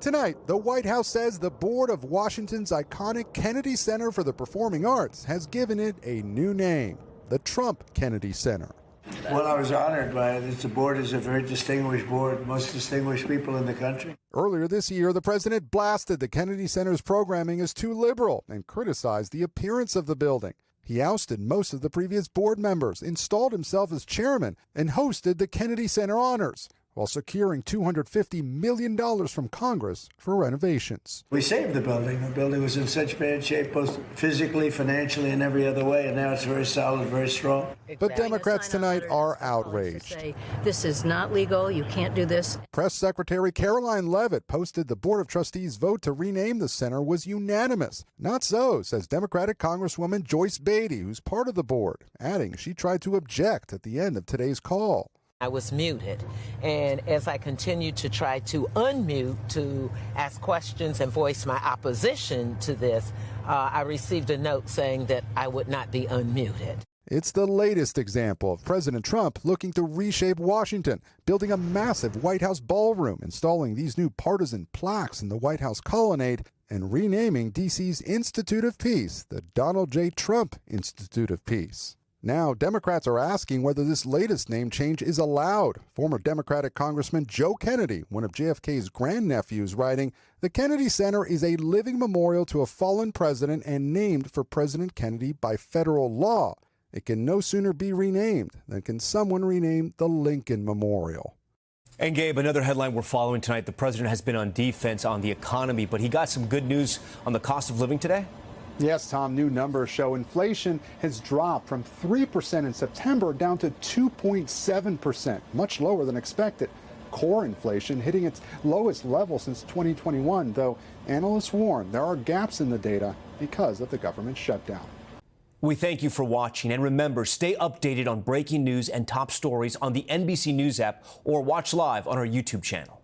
Tonight, the White House says the board of Washington's iconic Kennedy Center for the Performing Arts has given it a new name, the Trump Kennedy Center. Well, I was honored by it. The board is a very distinguished board, most distinguished people in the country. Earlier this year, the president blasted the Kennedy Center's programming as too liberal and criticized the appearance of the building. He ousted most of the previous board members, installed himself as chairman, and hosted the Kennedy Center Honors, while securing $250 million from Congress for renovations. We saved the building. The building was in such bad shape, both physically, financially, and every other way, and now it's very solid, very strong. But Democrats tonight are outraged. This is not legal. You can't do this. Press Secretary Caroline Leavitt posted the Board of Trustees' vote to rename the center was unanimous. Not so, says Democratic Congresswoman Joyce Beatty, who's part of the board, adding she tried to object at the end of today's call. I was muted, and as I continued to try to unmute to ask questions and voice my opposition to this, I received a note saying that I would not be unmuted. It's the latest example of President Trump looking to reshape Washington, building a massive White House ballroom, installing these new partisan plaques in the White House colonnade, and renaming D.C.'s Institute of Peace the Donald J. Trump Institute of Peace. Now, Democrats are asking whether this latest name change is allowed. Former Democratic Congressman Joe Kennedy, one of JFK's grandnephews, writing, "The Kennedy Center is a living memorial to a fallen president and named for President Kennedy by federal law. It can no sooner be renamed than can someone rename the Lincoln Memorial." And Gabe, another headline we're following tonight. The president has been on defense on the economy, but he got some good news on the cost of living today. Yes, Tom, new numbers show inflation has dropped from 3% in September down to 2.7%, much lower than expected. Core inflation hitting its lowest level since 2021, though analysts warn there are gaps in the data because of the government shutdown. We thank you for watching, and remember, stay updated on breaking news and top stories on the NBC News app or watch live on our YouTube channel.